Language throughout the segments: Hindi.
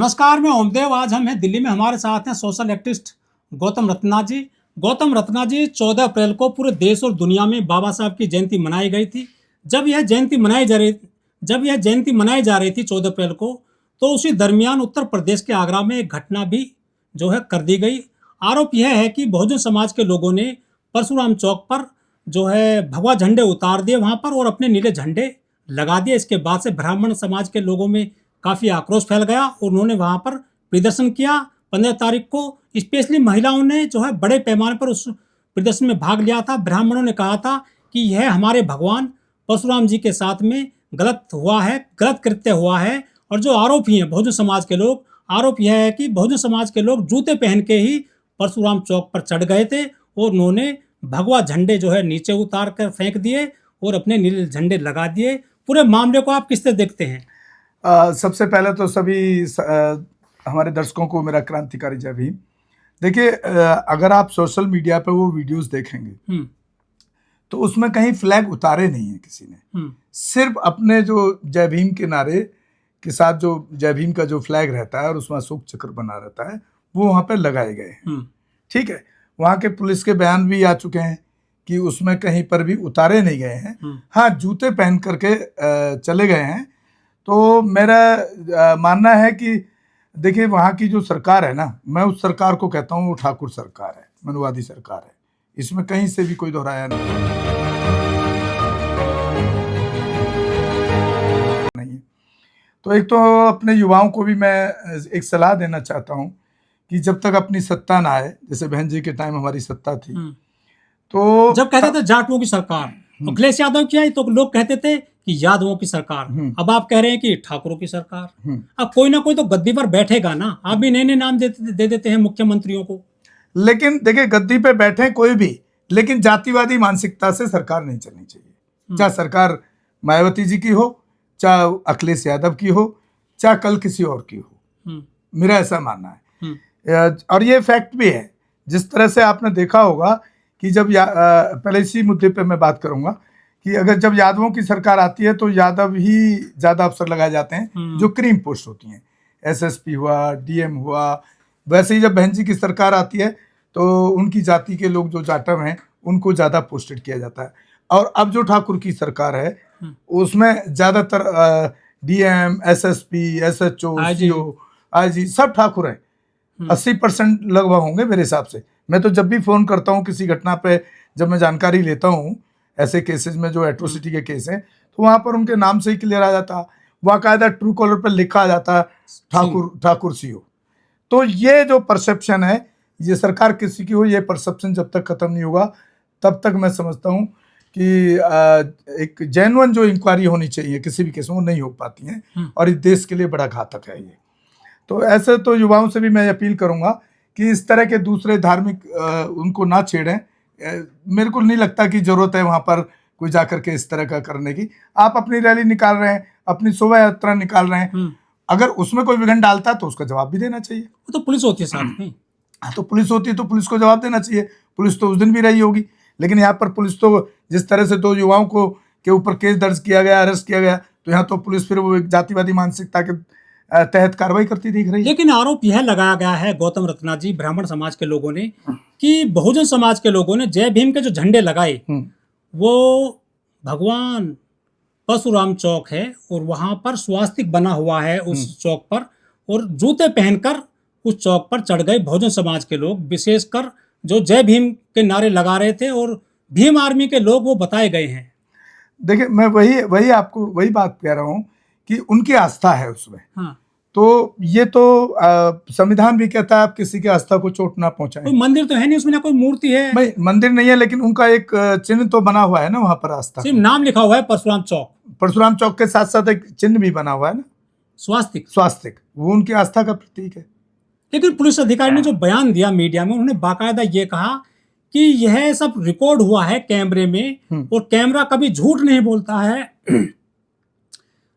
नमस्कार, मैं ओमदेव। आज हम हैं दिल्ली में, हमारे साथ हैं सोशल एक्टिविस्ट गौतम रत्ना जी। गौतम रत्ना जी, 14 अप्रैल को पूरे देश और दुनिया में बाबा साहब की जयंती मनाई गई थी। जब यह जयंती मनाई जा रही थी 14 अप्रैल को, तो उसी दरमियान उत्तर प्रदेश के आगरा में एक घटना भी जो है कर दी गई। आरोप यह है कि बहुजन समाज के लोगों ने परशुराम चौक पर जो है भगवा झंडे उतार दिए वहां पर और अपने नीले झंडे लगा दिए। इसके बाद से ब्राह्मण समाज के लोगों में काफ़ी आक्रोश फैल गया और उन्होंने वहां पर प्रदर्शन किया। 15 तारीख को स्पेशली महिलाओं ने जो है बड़े पैमाने पर उस प्रदर्शन में भाग लिया था। ब्राह्मणों ने कहा था कि यह हमारे भगवान परशुराम जी के साथ में गलत हुआ है, गलत कृत्य हुआ है। और जो आरोपी हैं बहुजन समाज के लोग, आरोप यह है कि बहुजन समाज के लोग जूते पहन के ही परशुराम चौक पर चढ़ गए थे और उन्होंने भगवा झंडे जो है नीचे उतार कर फेंक दिए और अपने नीले झंडे लगा दिए। पूरे मामले को आप किस तरह देखते हैं? सबसे पहले तो सभी हमारे दर्शकों को मेरा क्रांतिकारी जय भीम। देखिए, अगर आप सोशल मीडिया पे वो वीडियोस देखेंगे तो उसमें कहीं फ्लैग उतारे नहीं है किसी ने। सिर्फ अपने जो जय भीम के नारे के साथ जो जय भीम का जो फ्लैग रहता है और उसमें अशोक चक्र बना रहता है वो वहाँ पे लगाए गए हैं। ठीक है, वहाँ के पुलिस के बयान भी आ चुके हैं कि उसमें कहीं पर भी उतारे नहीं गए हैं। हाँ, जूते पहन करके चले गए हैं। तो मेरा मानना है कि देखिए, वहाँ की जो सरकार है ना, मैं उस सरकार को कहता हूँ वो ठाकुर सरकार है, मनुवादी सरकार है। इसमें कहीं से भी कोई दोहराया नहीं। तो एक तो अपने युवाओं को भी मैं एक सलाह देना चाहता हूँ कि जब तक अपनी सत्ता ना आए, जैसे बहन जी के टाइम हमारी सत्ता थी, तो जब कहते थे जाटों की सरकार, अखिलेश यादव की आई तो लोग कहते थे कि यादवों की सरकार। अब आप कह रहे हैं कि ठाकुरों की सरकार। अब कोई ना कोई तो गद्दी पर बैठेगा ना। आप भी नए नए नाम दे देते हैं मुख्यमंत्रियों को। लेकिन देखिए, गद्दी पे बैठे कोई भी, लेकिन जातिवादी मानसिकता से सरकार नहीं चलनी चाहिए। चाहे सरकार मायावती जी की हो, चाहे अखिलेश यादव की हो, चाहे कल किसी और की हो। मेरा ऐसा मानना है। और ये फैक्ट भी है। जिस तरह से आपने देखा होगा कि जब पहले इसी मुद्दे पे मैं बात करूंगा कि अगर जब यादवों की सरकार आती है तो यादव ही ज्यादा अफसर लगाए जाते हैं जो क्रीम पोस्ट होती हैं। एसएसपी हुआ, डीएम हुआ। वैसे ही जब बहन जी की सरकार आती है तो उनकी जाति के लोग जो जाटव हैं उनको ज्यादा पोस्टेड किया जाता है। और अब जो ठाकुर की सरकार है उसमें ज्यादातर DM, SSP, SHO, CO, IG सब ठाकुर हैं। 80% लगभग होंगे मेरे हिसाब से। मैं तो जब भी फोन करता हूँ किसी घटना पे, जब मैं जानकारी लेता हूँ ऐसे केसेस में जो एट्रोसिटी के केस हैं, तो वहां पर उनके नाम से ही क्लियर आ जाता, बाकायदा ट्रू कॉलर पर लिखा आ जाता ठाकुर सीओ। तो ये जो परसेप्शन है, ये सरकार किसी की हो, ये परसेप्शन जब तक खत्म नहीं होगा तब तक मैं समझता हूँ कि एक जेन्युइन जो इंक्वायरी होनी चाहिए किसी भी केस में वो नहीं हो पाती है और इस देश के लिए बड़ा घातक है ये। तो ऐसे तो युवाओं से भी मैं अपील करूंगा कि इस तरह के दूसरे धार्मिक उनको ना छेड़ें। मेरे को नहीं लगता कि जरूरत है वहां पर कोई जाकर के इस तरह का करने की। आप अपनी रैली निकाल रहे हैं, अपनी शोभा यात्रा निकाल रहे हैं, अगर उसमें कोई विघ्न डालता है तो उसका जवाब भी देना चाहिए। वो तो पुलिस होती है साथ में। हाँ, तो पुलिस होती है तो पुलिस को जवाब देना चाहिए। पुलिस तो उस दिन भी रही होगी, लेकिन यहाँ पर पुलिस तो जिस तरह से दो युवाओं को के ऊपर केस दर्ज किया गया, अरेस्ट किया गया, तो यहाँ तो पुलिस फिर वो एक जातिवादी मानसिकता के तहत कार्रवाई करती दिख रही है। लेकिन आरोप यह लगाया गया है गौतम रत्ना जी, ब्राह्मण समाज के लोगों ने, कि बहुजन समाज के लोगों ने जय भीम के जो झंडे लगाए वो भगवान परशुराम चौक है और वहां पर स्वास्तिक बना हुआ है उस चौक पर, और जूते पहनकर उस चौक पर चढ़ गए बहुजन समाज के लोग, विशेषकर जो जय भीम के नारे लगा रहे थे और भीम आर्मी के लोग वो बताए गए हैं। देखिए, मैं वही आपको वही बात कह रहा हूँ कि उनकी आस्था है उसमें। हाँ। तो ये तो संविधान भी कहता है आप किसी की आस्था को चोट ना पहुंचाएं। कोई मंदिर तो है नहीं उसमें, ना कोई मूर्ति है। भाई, मंदिर नहीं है, लेकिन उनका एक चिन्ह तो बना हुआ है ना वहां पर आस्था। सिर्फ नाम लिखा हुआ है परशुराम चौक। परशुराम चौक के साथ साथ एक चिन्ह भी बना हुआ है ना, स्वास्तिक। वो उनकी आस्था का प्रतीक है। लेकिन पुलिस अधिकारी ने जो बयान दिया मीडिया में, उन्होंने बाकायदा ये कहा कि यह सब रिकॉर्ड हुआ है कैमरे में और कैमरा कभी झूठ नहीं बोलता है।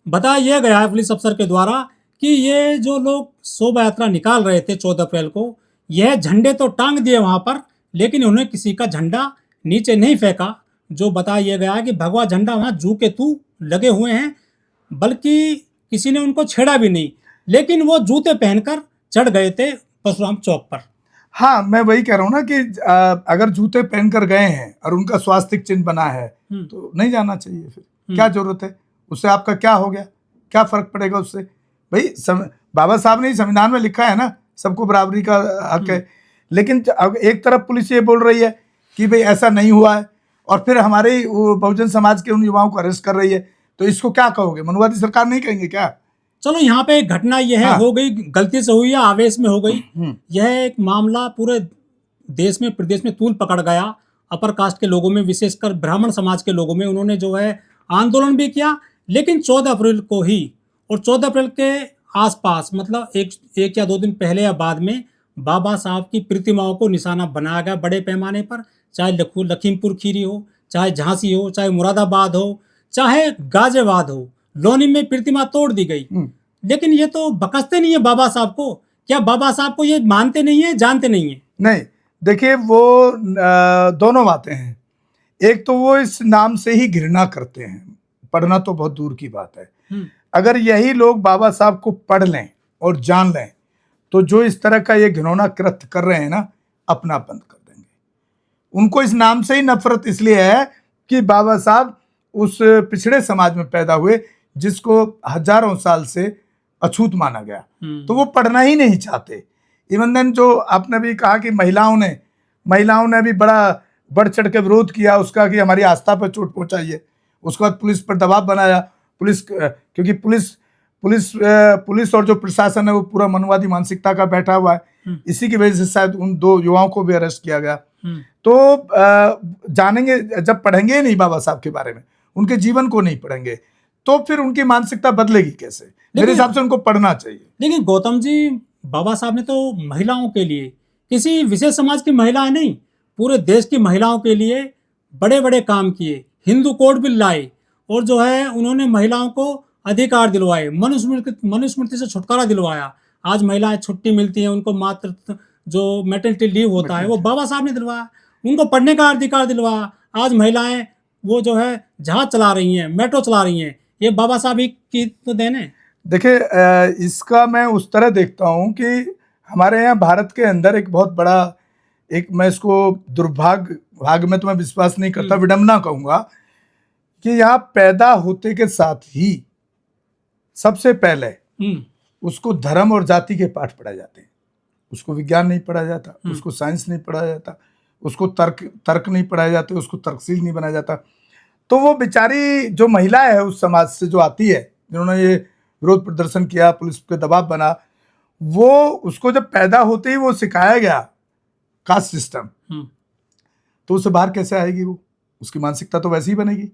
बताया गया है पुलिस अफसर के द्वारा कि ये जो लोग शोभा यात्रा निकाल रहे थे 14 अप्रैल को, यह झंडे तो टांग दिए वहां पर, लेकिन उन्हें किसी का झंडा नीचे नहीं फेंका। जो बताया गया है कि भगवा झंडा वहां जू के तू लगे हुए हैं, बल्कि किसी ने उनको छेड़ा भी नहीं। लेकिन वो जूते पहनकर चढ़ गए थे परशुराम चौक पर। हाँ, मैं वही कह रहा हूँ ना कि अगर जूते पहन कर गए हैं और उनका स्वास्तिक चिन्ह बना है तो नहीं जाना चाहिए। फिर क्या जरूरत है, उससे आपका क्या हो गया, क्या फर्क पड़ेगा उससे? भाई बाबा साहब ने संविधान में लिखा है ना, सबको बराबरी का हक है। लेकिन अब एक तरफ पुलिस ये बोल रही है कि भाई ऐसा नहीं हुआ है, और फिर हमारे बहुजन समाज के उन युवाओं को अरेस्ट कर रही है, तो इसको क्या कहोगे? मनुवादी सरकार नहीं कहेंगे क्या? चलो यहाँ पे घटना यह है, हाँ। हो गई, गलती से हुई या आवेश में हो गई, यह एक मामला पूरे देश में प्रदेश में तूल पकड़ गया। अपर कास्ट के लोगों में, विशेषकर ब्राह्मण समाज के लोगों में, उन्होंने जो है आंदोलन भी किया। लेकिन 14 अप्रैल को ही, और 14 अप्रैल के आसपास, मतलब एक या 2 दिन पहले या बाद में, बाबा साहब की प्रतिमाओं को निशाना बनाया गया बड़े पैमाने पर। चाहे लखीमपुर खीरी हो, चाहे झांसी हो, चाहे मुरादाबाद हो, चाहे गाजियाबाद हो, लोनी में प्रतिमा तोड़ दी गई। लेकिन ये तो बकसते नहीं है बाबा साहब को। क्या बाबा साहब को ये मानते नहीं है, जानते नहीं है? नहीं, देखिए वो दोनों बातें हैं। एक तो वो इस नाम से ही घृणा करते हैं, पढ़ना तो बहुत दूर की बात है। अगर यही लोग बाबा साहब को पढ़ लें और जान लें तो जो इस तरह का ये घिनौना कृत्य कर रहे हैं ना, अपना बंद कर देंगे। उनको इस नाम से ही नफरत इसलिए है कि बाबा साहब उस पिछड़े समाज में पैदा हुए जिसको हजारों साल से अछूत माना गया, तो वो पढ़ना ही नहीं चाहते। इवन देन जो आपने भी कहा कि महिलाओं ने भी बड़ा बढ़ चढ़ के विरोध किया उसका कि हमारी आस्था पर चोट पहुंचाइए। उसके बाद पुलिस पर दबाव बनाया, क्योंकि पुलिस और जो प्रशासन है वो पूरा मनवादी मानसिकता का बैठा हुआ है। इसी की वजह से शायद उन 2 युवाओं को भी अरेस्ट किया गया। तो जानेंगे, जब पढ़ेंगे नहीं बाबा साहब के बारे में, उनके जीवन को नहीं पढ़ेंगे, तो फिर उनकी मानसिकता बदलेगी कैसे? मेरे हिसाब से उनको पढ़ना चाहिए। लेकिन गौतम जी, बाबा साहब ने तो महिलाओं के लिए, किसी विशेष समाज की महिलाएं नहीं, पूरे देश की महिलाओं के लिए बड़े बड़े काम किए। हिंदू कोड बिल लाए, और जो है उन्होंने महिलाओं को अधिकार दिलवाए, मनुस्मृति से छुटकारा दिलवाया। आज महिलाएं छुट्टी मिलती है उनको, मातृत्व जो मैटरनिटी लीव होता है वो बाबा साहब ने दिलवाया। उनको पढ़ने का अधिकार दिलवाया। आज महिलाएं वो जो है जहाज चला रही हैं, मेट्रो चला रही हैं, ये बाबा साहब ही की तो देन है। देखिए, इसका मैं उस तरह देखता हूँ कि हमारे यहाँ भारत के अंदर एक बहुत बड़ा, एक मैं इसको भाग्य में तो मैं विश्वास नहीं करता, विडंबना कहूँगा, कि यहाँ पैदा होते के साथ ही सबसे पहले उसको धर्म और जाति के पाठ पढ़ाए जाते हैं। उसको विज्ञान नहीं पढ़ाया जाता, उसको साइंस नहीं पढ़ाया जाता, उसको तर्क नहीं पढ़ाया जाता, उसको तर्कशील नहीं बनाया जाता। तो वो बेचारी जो महिला है उस समाज से जो आती है, जिन्होंने ये विरोध प्रदर्शन किया, पुलिस पे दबाव बना, वो उसको जब पैदा होते ही वो सिखाया गया कास्ट सिस्टम, तो उससे बाहर कैसे आएगी? वो उसकी मानसिकता तो वैसी ही बनेगी।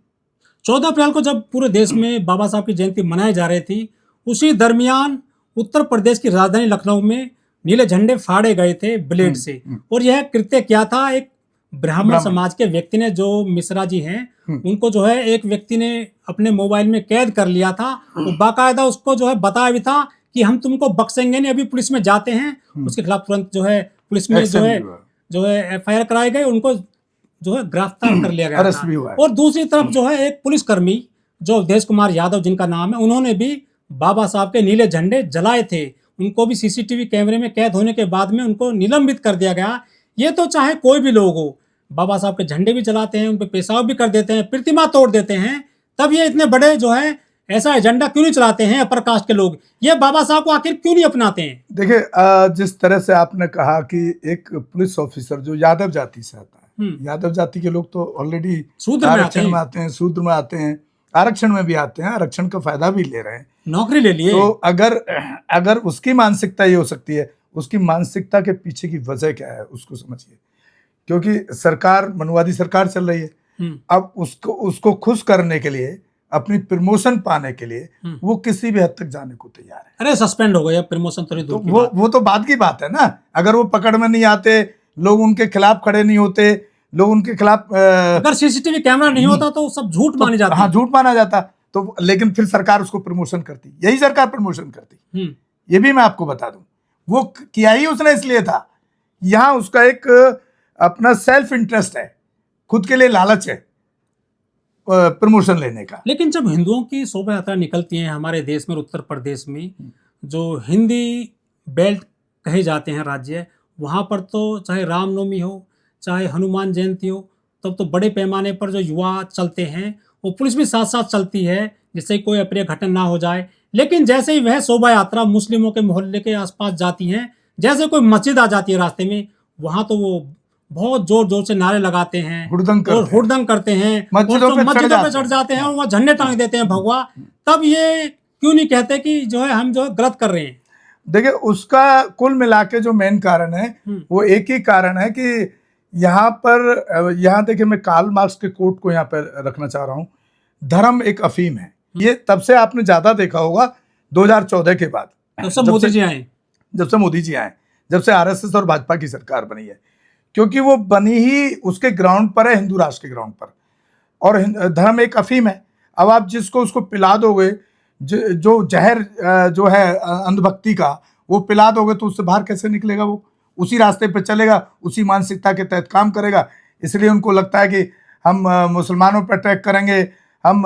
14 अप्रैल को जब पूरे देश में बाबा साहब की जयंती मनाई जा रही थी, उसी दरमियान उत्तर प्रदेश की राजधानी लखनऊ में नीले झंडे फाड़े गए थे ब्लेड से। और यह कृत्य क्या था? एक ब्राह्मण समाज के व्यक्ति ने, जो मिश्रा जी हैं, उनको जो है एक व्यक्ति ने अपने मोबाइल में कैद कर लिया था। तो बाकायदा उसको जो है बताया भी था कि हम तुमको बख्शेंगे नहीं, अभी पुलिस में जाते हैं। उसके खिलाफ तुरंत जो है पुलिस में जो है FIR कराई गई, उनको जो है गिरफ्तार कर लिया गया था। और दूसरी तरफ जो है एक पुलिसकर्मी, जो अवधेश कुमार यादव जिनका नाम है, उन्होंने भी बाबा साहब के नीले झंडे जलाए थे। उनको भी CCTV कैमरे में कैद होने के बाद में उनको निलंबित कर दिया गया। ये तो चाहे कोई भी लोग हो, बाबा साहब के झंडे भी जलाते हैं, उन पे पेशाब भी कर देते हैं, प्रतिमा तोड़ देते हैं, तब ये इतने बड़े जो है ऐसा एजेंडा क्यों नहीं चलाते हैं अपर कास्ट के लोग? ये बाबा साहब को आखिर क्यों नहीं अपनाते हैं? देखिए, जिस तरह से आपने कहा कि एक पुलिस ऑफिसर जो यादव जाति से आता है, यादव जाति के लोग तो ऑलरेडी आरक्षण में आते हैं, शूद्र में आते हैं, आरक्षण में भी आते हैं, आरक्षण का फायदा भी ले रहे हैं, नौकरी ले लिए। तो अगर उसकी मानसिकता ये हो सकती है, उसकी मानसिकता के पीछे की वजह क्या है उसको समझिए। क्योंकि सरकार, मनुवादी सरकार चल रही है, अब उसको खुश करने के लिए, अपनी प्रमोशन पाने के लिए वो किसी भी हद तक जाने को तैयार है। अरे सस्पेंड हो गया, प्रमोशन तो वो तो बाद की बात है ना। अगर वो पकड़ में नहीं आते, लोग उनके खिलाफ खड़े नहीं होते, लोग उनके खिलाफ, अगर CCTV कैमरा नहीं होता तो सब झूठ मानी जाता। हाँ, झूठ माना जाता। तो लेकिन फिर सरकार उसको प्रमोशन करती, यही सरकार प्रमोशन करती। ये भी मैं आपको बता दूं, वो किया ही उसने इसलिए था, यहाँ उसका एक अपना सेल्फ इंटरेस्ट है, खुद के लिए लालच है प्रमोशन लेने का। लेकिन जब हिंदुओं की शोभा यात्रा निकलती है हमारे देश में, उत्तर प्रदेश में, जो हिंदी बेल्ट कहे जाते हैं राज्य, वहाँ पर तो चाहे रामनवमी हो, चाहे हनुमान जयंती हो, तब तो बड़े पैमाने पर जो युवा चलते हैं, वो पुलिस भी साथ-साथ चलती है, जिससे कोई अप्रिय घटना ना हो जाए। लेकिन जैसे ही वह शोभा यात्रा मुस्लिमों के मोहल्ले के आस-पास जाती है, जैसे कोई मस्जिद आ जाती है रास्ते में, वहाँ तो वो बहुत ज़ोर-ज़ोर से नारे लगाते हैं हुड़दंग और करते हैं, हुड़दंग करते हैं और मस्जिदों तो पे मस्जिदों पे चढ़ जाते हैं और वहाँ झंडे टांग देते हैं भगवा। तब ये क्यों नहीं कहते कि जो है हम जो है गलत कर रहे हैं? देखिए उसका कुल मिला के जो मेन कारण है वो एक ही कारण है कि यहाँ पर यहाँ देखिए मैं कार्ल मार्क्स के कोट को यहाँ पर रखना चाह रहा हूँ, धर्म एक अफीम है। ये तब से आपने ज्यादा देखा होगा 2014 के बाद, तो सब मोदी जी आए, जब से मोदी जी आए, जब से आरएसएस और भाजपा की सरकार बनी है, क्योंकि वो बनी ही उसके ग्राउंड पर है, हिंदू राष्ट्र के ग्राउंड पर। और धर्म एक अफीम है। अब आप जिसको उसको पिला दोगे, जो जहर जो है अंधभक्ति का, वो पिला दोगे तो उससे बाहर कैसे निकलेगा? वो उसी रास्ते पे चलेगा, उसी मानसिकता के तहत काम करेगा। इसलिए उनको लगता है कि हम मुसलमानों पर अटैक करेंगे, हम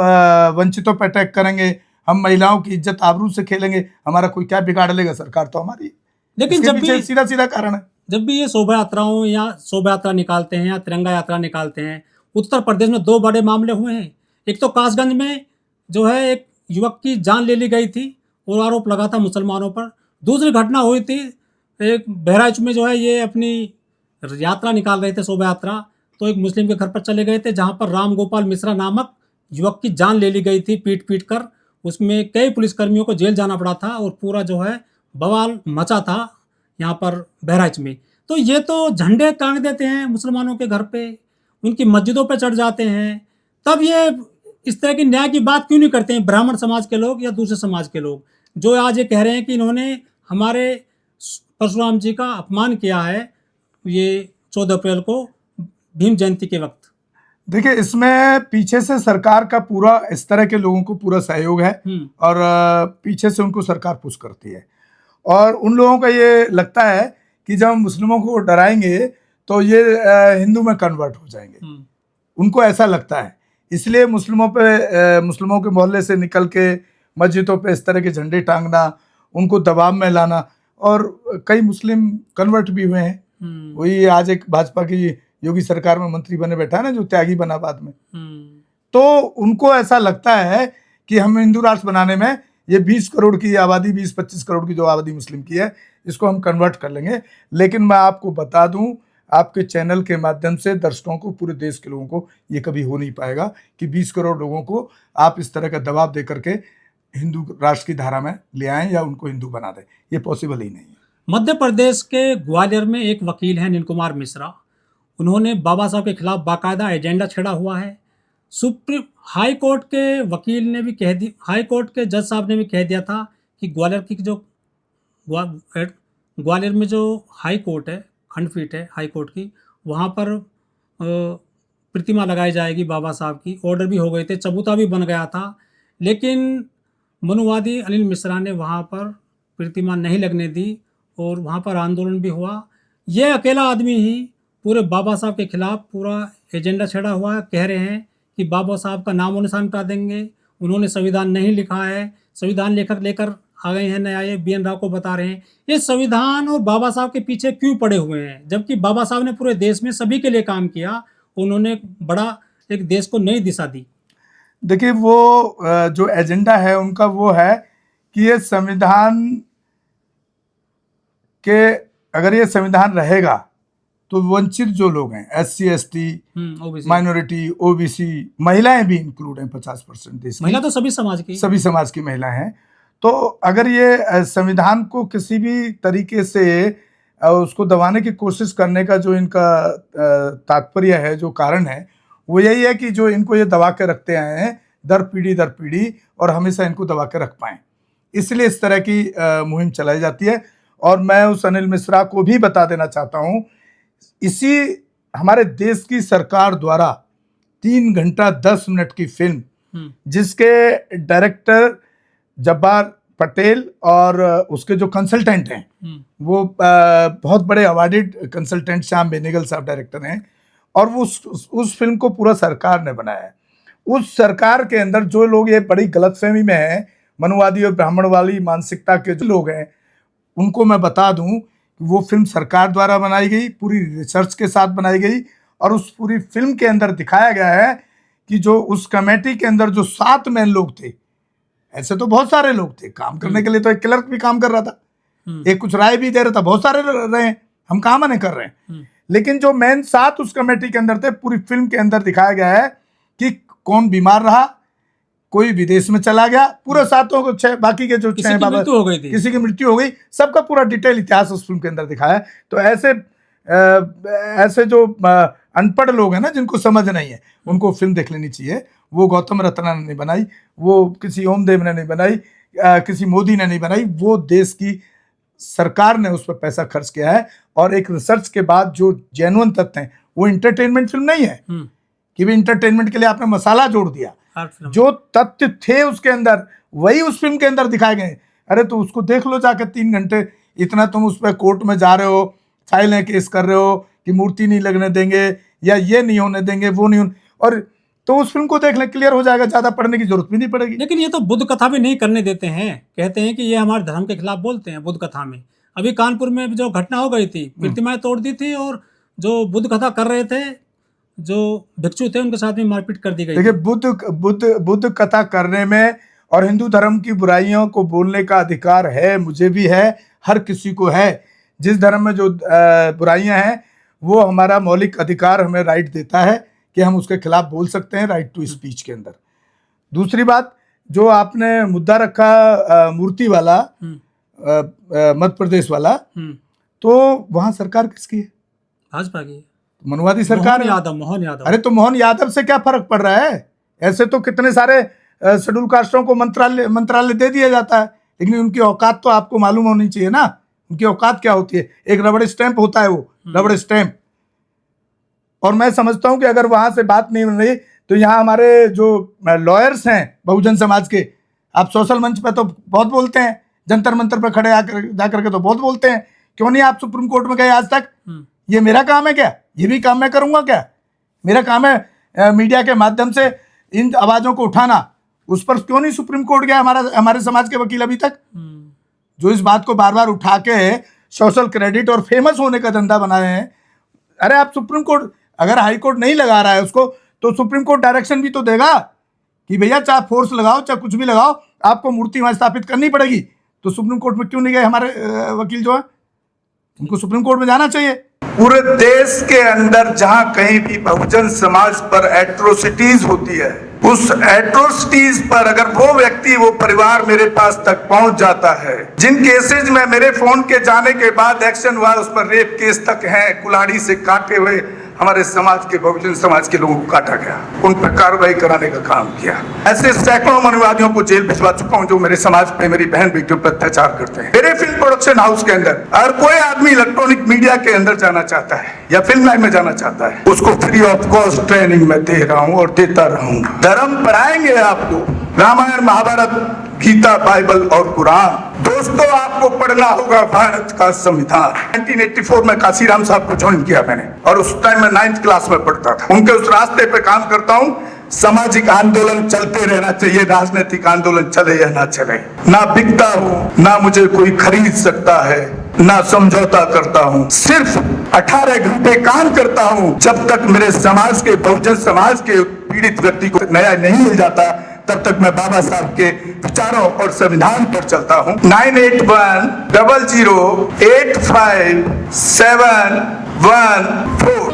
वंचितों पर अटैक करेंगे, हम महिलाओं की इज्जत आबरू से खेलेंगे, हमारा कोई क्या बिगाड़ लेगा, सरकार तो हमारी। लेकिन जब भी सीधा सीधा कारण है, जब भी ये शोभा यात्राओं या शोभा यात्रा निकालते हैं या तिरंगा यात्रा निकालते हैं, उत्तर प्रदेश में 2 बड़े मामले हुए हैं। एक तो कासगंज में जो है एक युवक की जान ले ली गई थी और आरोप लगा था मुसलमानों पर। दूसरी घटना हुई थी एक बहराइच में, जो है ये अपनी यात्रा निकाल रहे थे, शोभा यात्रा, तो एक मुस्लिम के घर पर चले गए थे, जहाँ पर राम गोपाल मिश्रा नामक युवक की जान ले ली गई थी पीट कर। उसमें कई पुलिसकर्मियों को जेल जाना पड़ा था और पूरा जो है बवाल मचा था यहाँ पर बहराइच में। तो ये तो झंडे टांग देते हैं मुसलमानों के घर पे, उनकी मस्जिदों पे चढ़ जाते हैं। तब ये इस तरह की न्याय की बात क्यों नहीं करते हैं ब्राह्मण समाज के लोग या दूसरे समाज के लोग, जो आज ये कह रहे हैं कि इन्होंने हमारे परशुराम जी का अपमान किया है ये 14 अप्रैल को भीम जयंती के वक्त। देखिए इसमें पीछे से सरकार का पूरा, इस तरह के लोगों को पूरा सहयोग है और पीछे से उनको सरकार पुश करती है। और उन लोगों का ये लगता है कि जब हम मुस्लिमों को डराएंगे तो ये हिंदू में कन्वर्ट हो जाएंगे, उनको ऐसा लगता है। इसलिए मुस्लिमों के मोहल्ले से निकल के मस्जिदों पे इस तरह के झंडे टांगना, उनको दबाव में लाना, और कई मुस्लिम कन्वर्ट भी हुए हैं। वही आज एक भाजपा की योगी सरकार में मंत्री बने बैठा है ना, जो त्यागी बना बाद में। तो उनको ऐसा लगता है कि हम हिंदू राष्ट्र बनाने में ये 20 करोड़ की आबादी, 20-25 करोड़ की जो आबादी मुस्लिम की है, इसको हम कन्वर्ट कर लेंगे। लेकिन मैं आपको बता दूं, आपके चैनल के माध्यम से दर्शकों को, पूरे देश के लोगों को, ये कभी हो नहीं पाएगा कि 20 करोड़ लोगों को आप इस तरह का दबाव दे करके हिंदू राष्ट्र की धारा में ले आएं या उनको हिंदू बना दें। ये पॉसिबल ही नहीं है। मध्य प्रदेश के ग्वालियर में एक वकील हैं नील कुमार मिश्रा, उन्होंने बाबा साहब के खिलाफ बाकायदा एजेंडा छेड़ा हुआ है। सुप्रीम हाई कोर्ट के वकील ने भी कह दी, हाई कोर्ट के जज साहब ने भी कह दिया था कि ग्वालियर की जो ग्वालियर में जो हाई कोर्ट है, खंडपीठ है हाई कोर्ट की, वहाँ पर प्रतिमा लगाई जाएगी बाबा साहब की। ऑर्डर भी हो गए थे, चबूता भी बन गया था, लेकिन मनुवादी अनिल मिश्रा ने वहाँ पर प्रतिमा नहीं लगने दी और वहाँ पर आंदोलन भी हुआ। ये अकेला आदमी ही पूरे बाबा साहब के खिलाफ पूरा एजेंडा छेड़ा हुआ है। कह रहे हैं कि बाबा साहब का नामो निशान मिटा देंगे, उन्होंने संविधान नहीं लिखा है, संविधान लेखक लेकर आ गए हैं नया, ये BN राव को बता रहे हैं। ये संविधान और बाबा साहब के पीछे क्यों पड़े हुए हैं, जबकि बाबा साहब ने पूरे देश में सभी के लिए काम किया, उन्होंने बड़ा एक देश को नई दिशा दी। देखिए वो जो एजेंडा है उनका वो है कि ये संविधान के, अगर ये संविधान रहेगा तो वंचित जो लोग हैं, SC ST, माइनॉरिटी, OBC, महिलाएं भी इंक्लूड हैं, 50% देश की। महिला तो सभी समाज की महिलाएं हैं। तो अगर ये संविधान को किसी भी तरीके से उसको दबाने की कोशिश करने का जो इनका तात्पर्य है, जो कारण है, वो यही है कि जो इनको ये दबा के रखते आए हैं दर पीढ़ी और हमेशा इनको दबा के रख पाएं, इसलिए इस तरह की मुहिम चलाई जाती है। और मैं उस अनिल मिश्रा को भी बता देना चाहता हूँ, इसी हमारे देश की सरकार द्वारा 3 घंटा 10 मिनट की फिल्म, जिसके डायरेक्टर जब्बार पटेल और उसके जो कंसल्टेंट हैं वो बहुत बड़े अवार्डेड कंसल्टेंट श्याम बेनेगल साहब डायरेक्टर हैं, और वो उस फिल्म को पूरा सरकार ने बनाया है। उस सरकार के अंदर जो लोग ये बड़ी गलतफहमी में हैं, मनुवादी और ब्राह्मण वाली मानसिकता के जो लोग हैं उनको मैं बता दूं कि वो फिल्म सरकार द्वारा बनाई गई, पूरी रिसर्च के साथ बनाई गई, और उस पूरी फिल्म के अंदर दिखाया गया है कि जो उस कमेटी के अंदर जो 7 मेन लोग थे, ऐसे तो बहुत सारे लोग थे काम करने के लिए, तो एक क्लर्क भी काम कर रहा था, एक कुछ राय भी दे रहा था, बहुत सारे रहे हैं, हम कहाँ मना कर रहे हैं, लेकिन जो मेन 7 उस कमेटी के अंदर थे, पूरी फिल्म के अंदर दिखाया गया है कि कौन बीमार रहा, कोई विदेश में चला गया, पूरे 7 को 6 बाकी के जो 6 बाबा हो गई थी, किसी की मृत्यु हो गई, सबका पूरा डिटेल इतिहास उस फिल्म के अंदर दिखाया है। तो ऐसे जो अनपढ़ लोग हैं ना, जिनको समझ नहीं है, उनको फिल्म देख लेनी चाहिए। वो गौतम रत्ना ने नहीं बनाई, वो किसी ओमदेव ने नहीं बनाई, किसी मोदी ने नहीं बनाई, वो देश की सरकार ने उस पर पैसा खर्च किया है। और एक रिसर्च के बाद जो जेन्युइन तथ्य हैं, वो इंटरटेनमेंट फिल्म नहीं है कि भी इंटरटेनमेंट के लिए आपने मसाला जोड़ दिया, जो तथ्य थे उसके अंदर वही उस फिल्म के अंदर दिखाए गए। अरे तो उसको देख लो जाकर 3 घंटे, इतना तुम उस पर कोर्ट में जा रहे हो, फाइलें केस कर रहे हो कि मूर्ति नहीं लगने देंगे या ये नहीं होने देंगे, वो नहीं और तो उस फिल्म को देख ले, क्लियर हो जाएगा, ज्यादा पढ़ने की जरूरत भी नहीं पड़ेगी। लेकिन ये तो बुद्ध कथा भी नहीं करने देते हैं, कहते हैं कि ये हमारे धर्म के खिलाफ बोलते हैं बुद्ध कथा में। अभी कानपुर में जो घटना हो गई थी, प्रतिमाएं तोड़ दी थी और जो बुद्ध कथा कर रहे थे, जो भिक्षु थे, उनके साथ भी मारपीट कर दी गई। देखिए, बुद्ध कथा करने में और हिंदू धर्म की बुराइयों को बोलने का अधिकार है, मुझे भी है, हर किसी को है। जिस धर्म में जो बुराइयां हैं, वो हमारा मौलिक अधिकार हमें राइट देता है कि हम उसके खिलाफ बोल सकते हैं, राइट टू स्पीच के अंदर। दूसरी बात, जो आपने मुद्दा रखा मूर्ति वाला, मध्य प्रदेश वाला, तो वहां सरकार किसकी है? भाजपा की, मनुवादी सरकार है। मोहन यादव। अरे तो मोहन यादव से क्या फर्क पड़ रहा है? ऐसे तो कितने सारे शेड्यूल कास्टों को मंत्रालय दे दिया जाता है, लेकिन उनकी औकात तो आपको मालूम होनी चाहिए ना, उनकी औकात क्या होती है। एक रबड़ स्टैंप होता है, वो रबड़ स्टैंप। और मैं समझता हूं कि अगर वहां से बात नहीं बन रही, तो यहाँ हमारे जो लॉयर्स हैं बहुजन समाज के, आप सोशल मंच पे तो बहुत बोलते हैं, जंतर मंतर पर खड़े जाकर के तो बहुत बोलते हैं, क्यों नहीं आप सुप्रीम कोर्ट में गए आज तक? ये मेरा काम है क्या? ये भी काम मैं करूंगा क्या? मेरा काम है मीडिया के माध्यम से इन आवाजों को उठाना। उस पर क्यों नहीं सुप्रीम कोर्ट गया हमारे समाज के वकील अभी तक, जो इस बात को बार बार उठा के सोशल क्रेडिट और फेमस होने का धंधा बनाए हैं? अरे आप सुप्रीम कोर्ट, अगर हाई कोर्ट नहीं लगा रहा है उसको, तो सुप्रीम कोर्ट डायरेक्शन भी तो देगा कि भैया चाहे फोर्स लगाओ, चाहे कुछ भी लगाओ, आपको मूर्ति वहां स्थापित करनी पड़ेगी। तो सुप्रीम कोर्ट में क्यों नहीं गए हमारे वकील जो है? उनको सुप्रीम कोर्ट में जाना चाहिए। पूरे देश के अंदर जहां कहीं भी बहुजन समाज पर एट्रोसिटीज होती है, उस एट्रोसिटीज पर अगर वो व्यक्ति, वो परिवार मेरे पास तक पहुंच जाता है, जिन केसेज में मेरे फोन के जाने के बाद एक्शन हुआ, उस पर रेप केस तक है, कुल्हाड़ी से काटे हुए हमारे समाज के, बहुजन समाज के लोगों को काटा गया, उन पर कार्रवाई कराने का काम किया। ऐसे सैकड़ों मनुवादियों को जेल भिजवा चुका हूं जो मेरे समाज पे, मेरी बहन बेटियों पर अत्याचार करते हैं। मेरे फिल्म प्रोडक्शन हाउस के अंदर अगर कोई आदमी इलेक्ट्रॉनिक मीडिया के अंदर जाना चाहता है या फिल्म लाइन में जाना चाहता है, उसको फ्री ऑफ कॉस्ट ट्रेनिंग में दे रहा हूं और देता रहूंगा। धर्म पढ़ाएंगे आपको, रामायण, महाभारत, गीता, बाइबल और कुरान। दोस्तों, आपको पढ़ना होगा भारत का संविधान। 1984 में काशीराम साहब को ज्वाइन किया मैंने, और उस टाइम मैं 9th क्लास में पढ़ता था। उनके उस रास्ते पे काम करता हूँ। सामाजिक आंदोलन चलते रहना चाहिए, राजनीतिक आंदोलन चले या ना चले। ना बिकता हूँ, ना मुझे कोई खरीद सकता है, ना समझौता करता हूँ। सिर्फ 18 घंटे काम करता हूँ। जब तक मेरे समाज के, बहुजन समाज के पीड़ित व्यक्ति को न्याय नहीं मिल जाता, तब तक मैं बाबा साहब के विचारों और संविधान पर चलता हूं। 9810085714।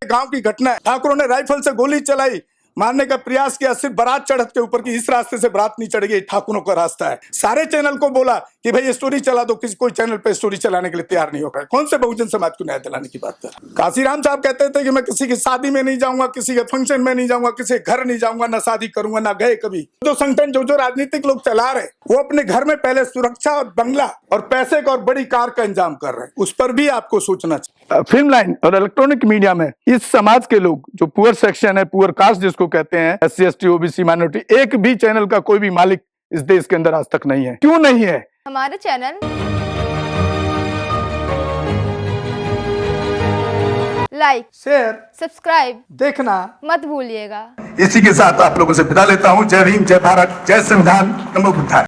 गांव की घटना है, ठाकुरों ने राइफल से गोली चलाई, मारने का प्रयास किया, सिर्फ बारात चढ़त के ऊपर की, इस रास्ते से बारात नहीं चढ़ गई, ठाकुरों का रास्ता है। सारे चैनल को बोला कि भाई स्टोरी चला दो, किसी कोई चैनल पे स्टोरी चलाने के लिए तैयार नहीं होगा। कौन से बहुजन समाज को न्याय दिलाने की बात कर? काशीराम साहब कहते थे कि मैं किसी की शादी में नहीं जाऊंगा, किसी के फंक्शन में नहीं जाऊंगा, किसी के घर नहीं जाऊंगा, ना शादी करूंगा, ना गए कभी। जो संगठन, जो राजनीतिक लोग चला रहे, वो अपने घर में पहले सुरक्षा और बंगला और पैसे का और बड़ी कार का इंतजाम कर रहे हैं। उस पर भी आपको सोचना चाहिए। फिल्म लाइन और इलेक्ट्रॉनिक मीडिया में इस समाज के लोग, जो पुअर सेक्शन है, पुअर कास्ट जिसको कहते हैं, SC ST OBC माइनॉरिटी, एक भी चैनल का कोई भी मालिक इस देश के अंदर आज तक नहीं है। क्यों नहीं है? हमारे चैनल लाइक, शेयर, सब्सक्राइब देखना मत भूलिएगा। इसी के साथ आप लोगों से विदा लेता हूं। जय भीम, जय भारत, जय संविधान, नमो बुद्धाय।